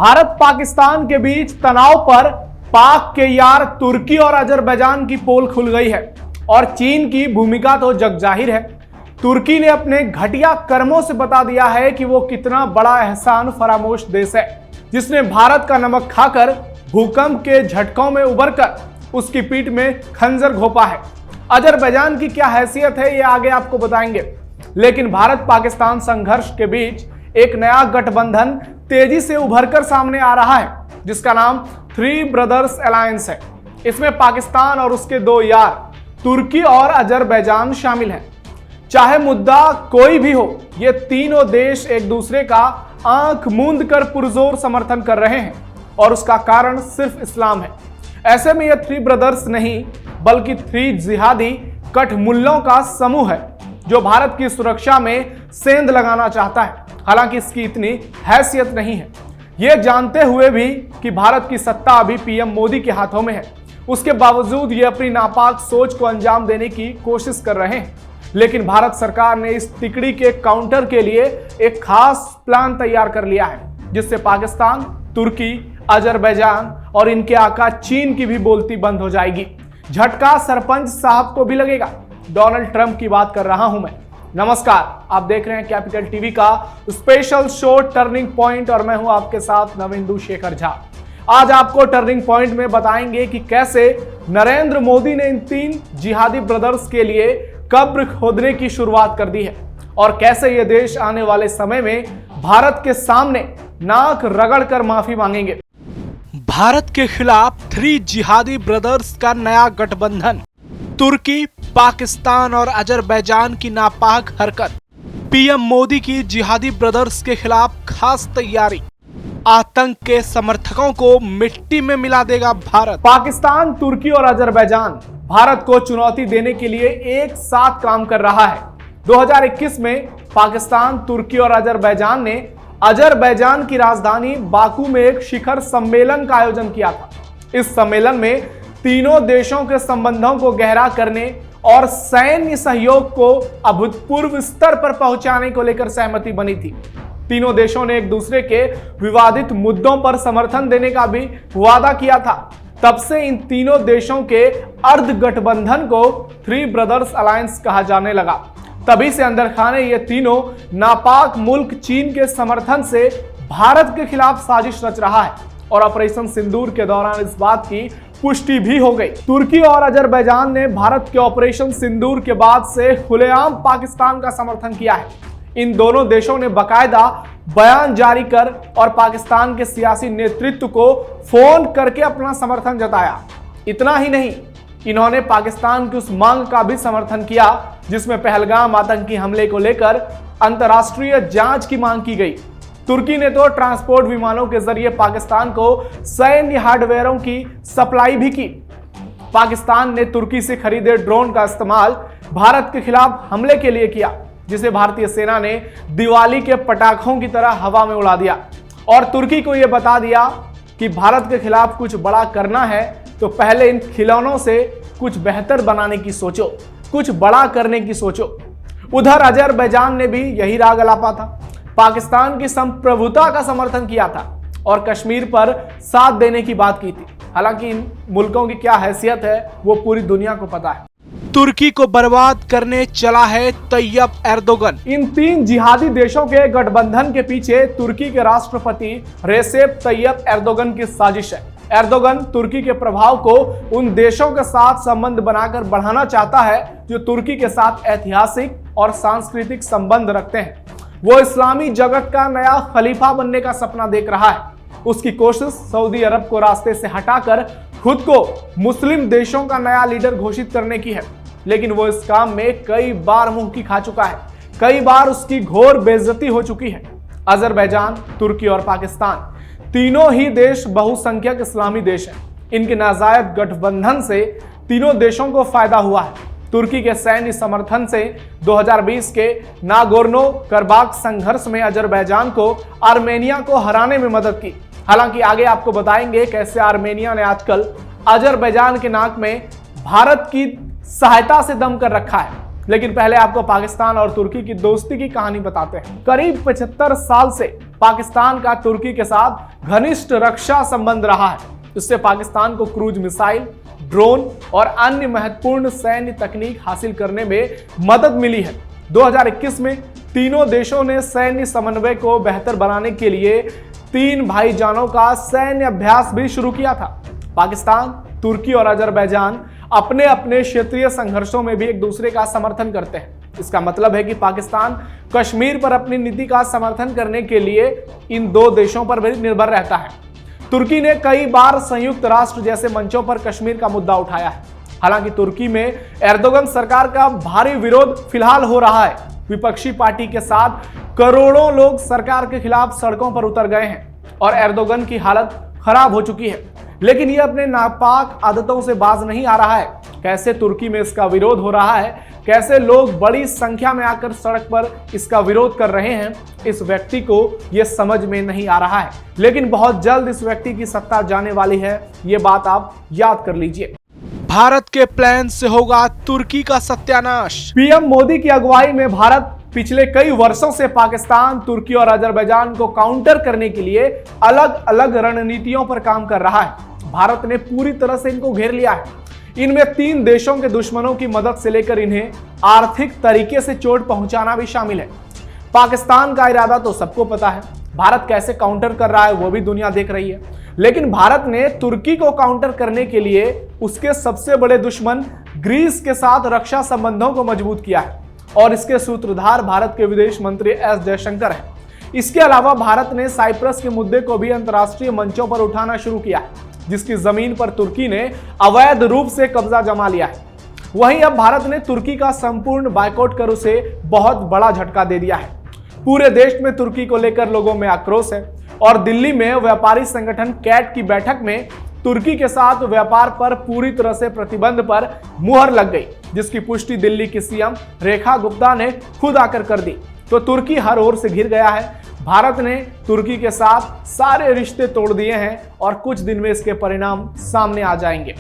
भारत पाकिस्तान के बीच तनाव पर पाक के यार तुर्की और अजरबैजान की पोल खुल गई है और चीन की भूमिका तो जगजाहिर है। तुर्की ने अपने घटिया कर्मों से बता दिया है कि वो कितना बड़ा एहसान फरामोश देश है, जिसने भारत का नमक खाकर भूकंप के झटकों में उबरकर उसकी पीठ में खंजर घोंपा है। अजरबैजान की क्या हैसियत है ये आगे आपको बताएंगे, लेकिन भारत पाकिस्तान संघर्ष के बीच एक नया गठबंधन तेजी से उभरकर सामने आ रहा है, जिसका नाम थ्री ब्रदर्स अलायंस है। इसमें पाकिस्तान और उसके दो यार तुर्की और अजरबैजान शामिल हैं। चाहे मुद्दा कोई भी हो, ये तीनों देश एक दूसरे का आंख मूंद कर पुरजोर समर्थन कर रहे हैं और उसका कारण सिर्फ इस्लाम है। ऐसे में ये थ्री ब्रदर्स नहीं बल्कि थ्री जिहादी कठमुल्लों का समूह है जो भारत की सुरक्षा में सेंध लगाना चाहता है। हालांकि इसकी इतनी हैसियत नहीं है। ये जानते हुए भी कि भारत की सत्ता अभी पीएम मोदी के हाथों में है, उसके बावजूद ये अपनी नापाक सोच को अंजाम देने की कोशिश कर रहे हैं। लेकिन भारत सरकार ने इस तिकड़ी के काउंटर के लिए एक खास प्लान तैयार कर लिया है, जिससे पाकिस्तान, तुर्की, अजरबैजान और इनके आका चीन की भी बोलती बंद हो जाएगी। झटका सरपंच साहब को भी लगेगा। डोनाल्ड ट्रंप की बात कर रहा हूं मैं। नमस्कार, आप देख रहे हैं कैपिटल टीवी का स्पेशल शो टर्निंग पॉइंट और मैं हूं आपके साथ नविंदु शेखर झा। आज आपको टर्निंग पॉइंट में बताएंगे कि कैसे नरेंद्र मोदी ने इन तीन जिहादी ब्रदर्स के लिए कब्र खोदने की शुरुआत कर दी है और कैसे ये देश आने वाले समय में भारत के सामने नाक रगड़कर माफी मांगेंगे। भारत के खिलाफ थ्री जिहादी ब्रदर्स का नया गठबंधन, तुर्की, पाकिस्तान और अजरबैजान की नापाक हरकत, पीएम मोदी की जिहादी ब्रदर्स के खिलाफ खास तैयारी, आतंक के समर्थकों को मिट्टी में मिला देगा भारत। पाकिस्तान, तुर्की और अजरबैजान भारत को चुनौती देने के लिए एक साथ काम कर रहा है। 2021 में पाकिस्तान, तुर्की और अजरबैजान ने अजरबैजान की राजधानी बाकू में एक शिखर सम्मेलन का आयोजन किया था। इस सम्मेलन में तीनों देशों के संबंधों को गहरा करने और सैन्य सहयोग को अभूतपूर्व स्तर पर पहुंचाने को लेकर सहमति बनी थी। तीनों देशों ने एक दूसरे के विवादित मुद्दों पर समर्थन देने का भी वादा किया था। तब से इन तीनों देशों के अर्ध गठबंधन को थ्री ब्रदर्स अलायंस कहा जाने लगा। तभी से अंदर खाने ये तीनों नापाक मुल्क चीन के समर्थन से भारत के खिलाफ साजिश रच रहा है और ऑपरेशन सिंदूर के दौरान इस बात की पुष्टि भी हो गई। तुर्की और अजरबैजान ने भारत के ऑपरेशन सिंदूर के बाद से खुलेआम पाकिस्तान का समर्थन किया है। इन दोनों देशों ने बकायदा बयान जारी कर और पाकिस्तान के सियासी नेतृत्व को फोन करके अपना समर्थन जताया। इतना ही नहीं, इन्होंने पाकिस्तान की उस मांग का भी समर्थन किया जिसमें पहलगाम आतंकी हमले को लेकर अंतर्राष्ट्रीय जांच की मांग की गई। तुर्की ने तो ट्रांसपोर्ट विमानों के जरिए पाकिस्तान को सैन्य हार्डवेयरों की सप्लाई भी की। पाकिस्तान ने तुर्की से खरीदे ड्रोन का इस्तेमाल भारत के खिलाफ हमले के लिए किया, जिसे भारतीय सेना ने दिवाली के पटाखों की तरह हवा में उड़ा दिया और तुर्की को यह बता दिया कि भारत के खिलाफ कुछ बड़ा करना है तो पहले इन खिलौनों से कुछ बेहतर बनाने की सोचो, कुछ बड़ा करने की सोचो। उधर अजरबैजान ने भी यही राग अलापा था। पाकिस्तान की संप्रभुता का समर्थन किया था और कश्मीर पर साथ देने की बात की थी। हालांकि इन मुल्कों की क्या हैसियत है वो पूरी दुनिया को पता है। तुर्की को बर्बाद करने चला है तैयब एर्दोगन। इन तीन जिहादी देशों के गठबंधन के पीछे तुर्की के राष्ट्रपति रेसेप तैयब एर्दोगन की साजिश है। एर्दोगन तुर्की के प्रभाव को उन देशों के साथ संबंध बनाकर बढ़ाना चाहता है जो तुर्की के साथ ऐतिहासिक और सांस्कृतिक संबंध रखते हैं। वो इस्लामी जगत का नया खलीफा बनने का सपना देख रहा है। उसकी कोशिश सऊदी अरब को रास्ते से हटाकर खुद को मुस्लिम देशों का नया लीडर घोषित करने की है, लेकिन वो इस काम में कई बार मुंह की खा चुका है। कई बार उसकी घोर बेइज्जती हो चुकी है। अजरबैजान, तुर्की और पाकिस्तान तीनों ही देश बहुसंख्यक इस्लामी देश हैं। इनके नाजायज गठबंधन से तीनों देशों को फायदा हुआ है। तुर्की के सैन्य समर्थन से 2020 के नागोर्नो करबाख संघर्ष में अजरबैजान को आर्मेनिया को हराने में मदद की। हालांकि आगे आपको बताएंगे कैसे आर्मेनिया ने आजकल अजरबैजान के नाक में भारत की सहायता से दम कर रखा है। लेकिन पहले आपको पाकिस्तान और तुर्की की दोस्ती की कहानी बताते हैं। करीब 75 साल से पाकिस्तान का तुर्की के साथ घनिष्ठ रक्षा संबंध रहा है। इससे पाकिस्तान को क्रूज मिसाइल, ड्रोन और अन्य महत्वपूर्ण सैन्य तकनीक हासिल करने में मदद मिली है। 2021 में तीनों देशों ने सैन्य समन्वय को बेहतर बनाने के लिए 3 भाईजानों का सैन्य अभ्यास भी शुरू किया था। पाकिस्तान, तुर्की और अजरबैजान अपने अपने क्षेत्रीय संघर्षों में भी एक दूसरे का समर्थन करते हैं। इसका मतलब है कि पाकिस्तान कश्मीर पर अपनी नीति का समर्थन करने के लिए इन 2 देशों पर भी निर्भर रहता है। तुर्की ने कई बार संयुक्त राष्ट्र जैसे मंचों पर कश्मीर का मुद्दा उठाया है। हालांकि तुर्की में एर्दोगन सरकार का भारी विरोध फिलहाल हो रहा है। विपक्षी पार्टी के साथ करोड़ों लोग सरकार के खिलाफ सड़कों पर उतर गए हैं और एर्दोगन की हालत खराब हो चुकी है। लेकिन यह अपने नापाक आदतों से बाज नहीं आ रहा है। कैसे तुर्की में इसका विरोध हो रहा है, कैसे लोग बड़ी संख्या में आकर सड़क पर इसका विरोध कर रहे हैं, इस व्यक्ति को यह समझ में नहीं आ रहा है। लेकिन बहुत जल्द इस व्यक्ति की सत्ता जाने वाली है, ये बात आप याद कर लीजिए। भारत के प्लान से होगा तुर्की का सत्यानाश। पीएम मोदी की अगुवाई में भारत पिछले कई वर्षों से पाकिस्तान, तुर्की और अजरबैजान को काउंटर करने के लिए अलग अलग रणनीतियों पर काम कर रहा है। भारत ने पूरी तरह से इनको घेर लिया है। इनमें 3 देशों के दुश्मनों की मदद से लेकर इन्हें आर्थिक तरीके से चोट पहुंचाना भी शामिल है। पाकिस्तान का इरादा तो सबको पता है। भारत कैसे काउंटर कर रहा है वो भी दुनिया देख रही है। लेकिन भारत ने तुर्की को काउंटर करने के लिए उसके सबसे बड़े दुश्मन ग्रीस के साथ रक्षा संबंधों को मजबूत किया है और इसके सूत्रधार भारत के विदेश मंत्री एस जयशंकर हैं। इसके अलावा भारत ने साइप्रस के मुद्दे को भी अंतर्राष्ट्रीय मंचों पर उठाना शुरू किया है, जिसकी जमीन पर तुर्की ने अवैध रूप से कब्जा जमा लिया है। वहीं अब भारत ने तुर्की का संपूर्ण बायकॉट कर उसे बहुत बड़ा झटका दे दिया है। पूरे देश में तुर्की को लेकर लोगों में आक्रोश है और दिल्ली में व्यापारी संगठन कैट की बैठक में तुर्की के साथ व्यापार पर पूरी तरह से प्रतिबंध पर मुहर लग गई, जिसकी पुष्टि दिल्ली की सीएम रेखा गुप्ता ने खुद आकर कर दी। तो तुर्की हर ओर से घिर गया है। भारत ने तुर्की के साथ सारे रिश्ते तोड़ दिए हैं और कुछ दिन में इसके परिणाम सामने आ जाएंगे।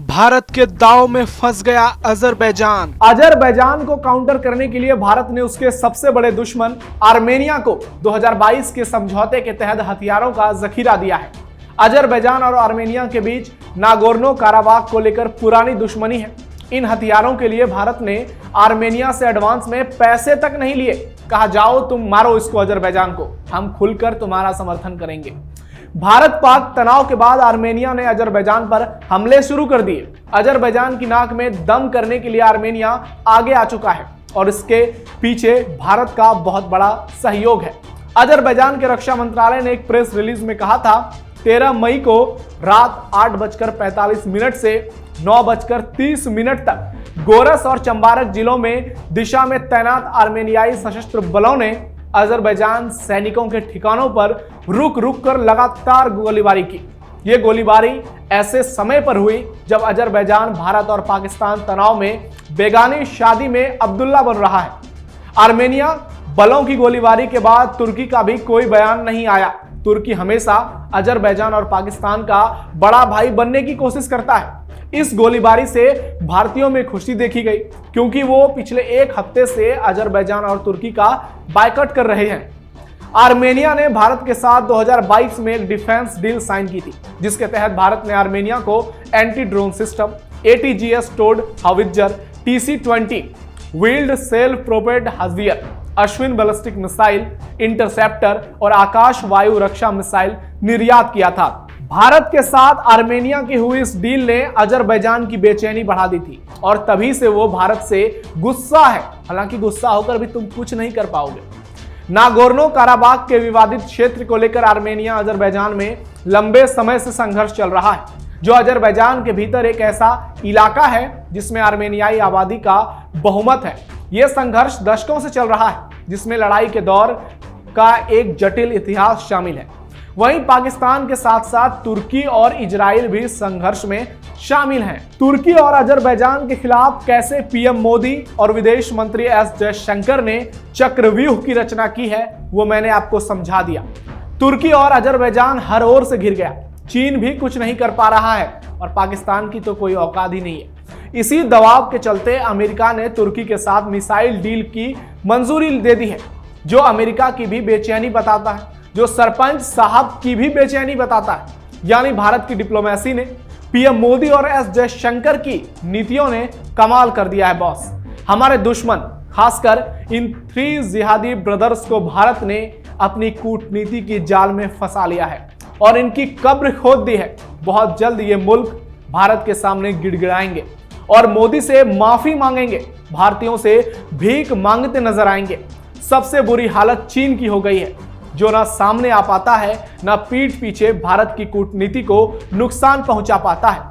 भारत के दांव में फंस गया अजरबैजान। अजरबैजान को काउंटर करने के लिए भारत ने उसके सबसे बड़े दुश्मन आर्मेनिया को 2022 के समझौते के तहत हथियारों का जखीरा दिया है। अजरबैजान और आर्मेनिया के बीच नागोर्नो काराबाख को लेकर पुरानी दुश्मनी है। इन हथियारों के लिए भारत ने आर्मेनिया से एडवांस में पैसे तक नहीं लिए। कहा जाओ तुम मारो इसको अजरबैजान को, हम खुलकर तुम्हारा समर्थन करेंगे। भारत पाक तनाव के बाद आर्मेनिया ने अजरबैजान पर हमले शुरू कर दिए। अजरबैजान की नाक में दम करने के लिए आर्मेनिया आगे आ चुका है और इसके पीछे भारत का बहुत बड़ा सहयोग है। अजरबैजान के रक्षा मंत्रालय ने एक प्रेस रिलीज में कहा था 13 मई को रात 8:45 से 9:30 तक गोरस और चंबारक जिलों में दिशा में तैनात आर्मेनियाई सशस्त्र बलों ने अजरबैजान सैनिकों के ठिकानों पर रुक रुक कर लगातार गोलीबारी की। ये गोलीबारी ऐसे समय पर हुई जब अजरबैजान भारत और पाकिस्तान तनाव में बेगानी शादी में अब्दुल्ला बन रहा है। आर्मेनिया बलों की गोलीबारी के बाद तुर्की का भी कोई बयान नहीं आया। तुर्की हमेशा अजरबैजान और पाकिस्तान का बड़ा भाई बनने की कोशिश करता है। इस गोलीबारी से भारतीयों में खुशी देखी गई क्योंकि वो पिछले 1 हफ्ते से अजरबैजान और तुर्की का बायकॉट कर रहे हैं। आर्मेनिया ने भारत के साथ 2022 में एक डिफेंस डील साइन की थी, जिसके तहत भारत ने आर्मेनिया को anti drone system, ATGS towed howitzer, TC-20 wheeled self propelled हार्वियर, अश्विन बैलिस्टिक मिसाइल, इंटरसेप्टर और आकाश वायु रक्षा मिसाइल निर्यात किया था। भारत के साथ आर्मेनिया की हुई इस डील ने अजरबैजान की बेचैनी बढ़ा दी थी और तभी से वो भारत से गुस्सा है। हालांकि गुस्सा होकर भी तुम कुछ नहीं कर पाओगे। नागोर्नो काराबाख के विवादित क्षेत्र को लेकर आर्मेनिया अजरबैजान में लंबे समय से संघर्ष चल रहा है, जो अजरबैजान के भीतर एक ऐसा इलाका है जिसमें आर्मेनियाई आबादी का बहुमत है। यह संघर्ष दशकों से चल रहा है, जिसमें लड़ाई के दौर का एक जटिल इतिहास शामिल है। वहीं पाकिस्तान के साथ साथ तुर्की और इजराइल भी संघर्ष में शामिल हैं। तुर्की और अजरबैजान के खिलाफ कैसे पीएम मोदी और विदेश मंत्री एस जयशंकर ने चक्रव्यूह की रचना की है वो मैंने आपको समझा दिया। तुर्की और अजरबैजान हर ओर से घिर गया। चीन भी कुछ नहीं कर पा रहा है और पाकिस्तान की तो कोई औकात ही नहीं है। इसी दबाव के चलते अमेरिका ने तुर्की के साथ मिसाइल डील की मंजूरी दे दी है, जो अमेरिका की भी बेचैनी बताता है। जो सरपंच साहब की भी बेचैनी बताता है। यानी भारत की डिप्लोमेसी ने, पीएम मोदी और एस जयशंकर की नीतियों ने कमाल कर दिया है बॉस। हमारे दुश्मन, खासकर इन 3 जिहादी ब्रदर्स को भारत ने अपनी कूटनीति की जाल में फंसा लिया है और इनकी कब्र खोद दी है। बहुत जल्द ये मुल्क भारत के सामने गिड़गिड़ाएंगे और मोदी से माफी मांगेंगे, भारतीयों से भीख मांगते नजर आएंगे। सबसे बुरी हालत चीन की हो गई है, जो ना सामने आ पाता है, ना पीठ पीछे भारत की कूटनीति को नुकसान पहुंचा पाता है।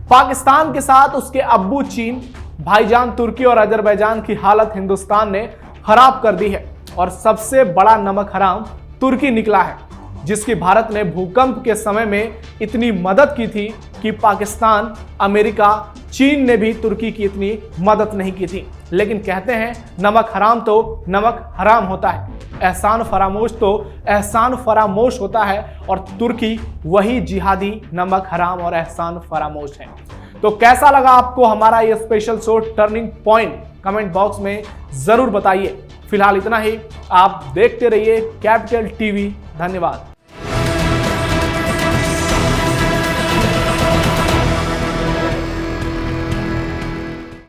पाकिस्तान के साथ उसके अब्बू चीन, भाईजान तुर्की और अजरबैजान की हालत हिंदुस्तान ने खराब कर दी है और सबसे बड़ा नमक हराम तुर्की निकला है, जिसकी भारत ने भूकंप के समय में इतनी मदद की थी कि पाकिस्तान, अमेरिका, चीन ने भी तुर्की की इतनी मदद नहीं की थी। लेकिन कहते हैं नमक हराम तो नमक हराम होता है, एहसान फरामोश तो एहसान फरामोश होता है, और तुर्की वही जिहादी नमक हराम और एहसान फरामोश है। तो कैसा लगा आपको हमारा ये special show turning point? Comment box में जरूर बताइए। फिलहाल इतना ही। आप देखते रहिए कैपिटल टीवी। धन्यवाद।